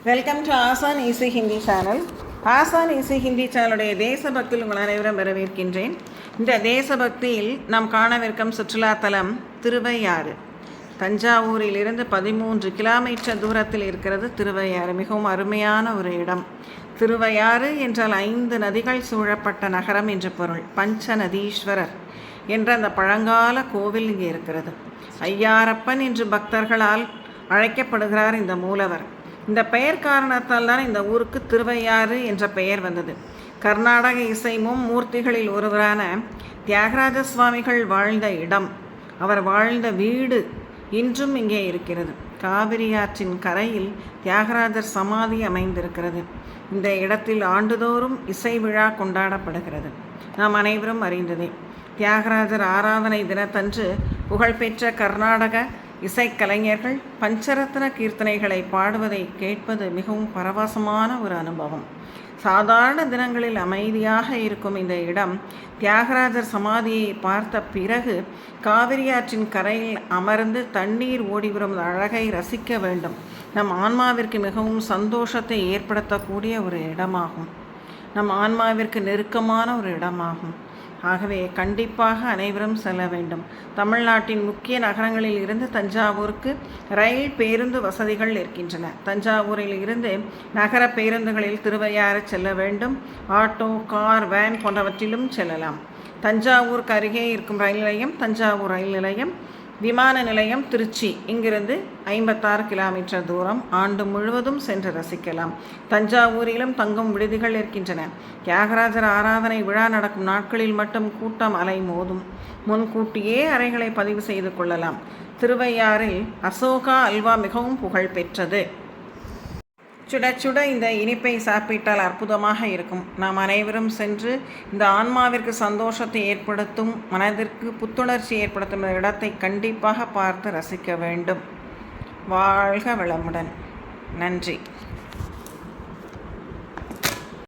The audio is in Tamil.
வெல்கம் டு ஆசான் ஈஸி ஹிந்தி சேனல். ஆசான் ஈஸி ஹிந்தி சேனலுடைய தேசபக்தியில் உங்கள் அனைவரும் வரவேற்கின்றேன். இந்த தேசபக்தியில் நாம் காணவிருக்கும் சுற்றுலாத்தலம் திருவையாறு. தஞ்சாவூரிலிருந்து 13 கிலோமீட்டர் தூரத்தில் இருக்கிறது திருவையாறு. மிகவும் அருமையான ஒரு இடம். திருவையாறு என்றால் 5 நதிகள் சூழப்பட்ட நகரம் என்று பொருள். பஞ்ச நதீஸ்வரர் என்ற அந்த பழங்கால கோவில் இங்கே இருக்கிறது. ஐயாரப்பன் என்று பக்தர்களால் அழைக்கப்படுகிறார் இந்த மூலவர். இந்த பெயர் காரணத்தால் தான் இந்த ஊருக்கு திருவையாறு என்ற பெயர் வந்தது. கர்நாடக இசை மூர்த்திகளில் ஒருவரான தியாகராஜ சுவாமிகள் வாழ்ந்த இடம், அவர் வாழ்ந்த வீடு இன்றும் இங்கே இருக்கிறது. காவிரி ஆற்றின் கரையில் தியாகராஜர் சமாதி அமைந்திருக்கிறது. இந்த இடத்தில் ஆண்டுதோறும் இசை விழா கொண்டாடப்படுகிறது. நாம் அனைவரும் அறிந்ததே. தியாகராஜர் ஆராதனை தினத்தன்று புகழ்பெற்ற கர்நாடக இசைக்கலைஞர்கள் பஞ்சரத்ன கீர்த்தனைகளை பாடுவதை கேட்பது மிகவும் பரவசமான ஒரு அனுபவம். சாதாரண தினங்களில் அமைதியாக இருக்கும் இந்த இடம் தியாகராஜர் சமாதியை பார்த்த பிறகு காவிரியாற்றின் கரையில் அமர்ந்து தண்ணீர் ஓடிவரும் அழகை ரசிக்க வேண்டும். நம் ஆன்மாவிற்கு மிகவும் சந்தோஷத்தை ஏற்படுத்தக்கூடிய ஒரு இடமாகும். நம் ஆன்மாவிற்கு நெருக்கமான ஒரு இடமாகும். ஆகவே கண்டிப்பாக அனைவரும் செல்ல வேண்டும். தமிழ்நாட்டின் முக்கிய நகரங்களில் இருந்து தஞ்சாவூருக்கு ரயில் பேருந்து வசதிகள் இருக்கின்றன. தஞ்சாவூரில் இருந்து நகர பேருந்துகளில் திருவையாறு செல்ல வேண்டும். ஆட்டோ, கார், வேன் போன்றவற்றிலும் செல்லலாம். தஞ்சாவூருக்கு அருகே இருக்கும் ரயில் நிலையம் தஞ்சாவூர் ரயில் நிலையம். விமான நிலையம் திருச்சி. இங்கிருந்து 56 கிலோமீட்டர் தூரம். ஆண்டு முழுவதும் சென்று ரசிக்கலாம். தஞ்சாவூரிலும் தங்கும் விடுதிகள் இருக்கின்றன. தியாகராஜர் ஆராதனை விழா நடக்கும் நாட்களில் மட்டும் கூட்டம் அலை மோதும். முன்கூட்டியே அறைகளை பதிவு செய்து கொள்ளலாம். திருவையாறில் அசோகா அல்வா மிகவும் புகழ் பெற்றது. சுட சுட இந்த இனிப்பை சாப்பிட்டால் அற்புதமாக இருக்கும். நாம் அனைவரும் சென்று இந்த ஆன்மாவிற்கு சந்தோஷத்தை ஏற்படுத்தும், மனதிற்கு புத்துணர்ச்சி ஏற்படுத்தும் இடத்தை கண்டிப்பாக பார்த்து ரசிக்க வேண்டும். வாழ்க வளமுடன். நன்றி.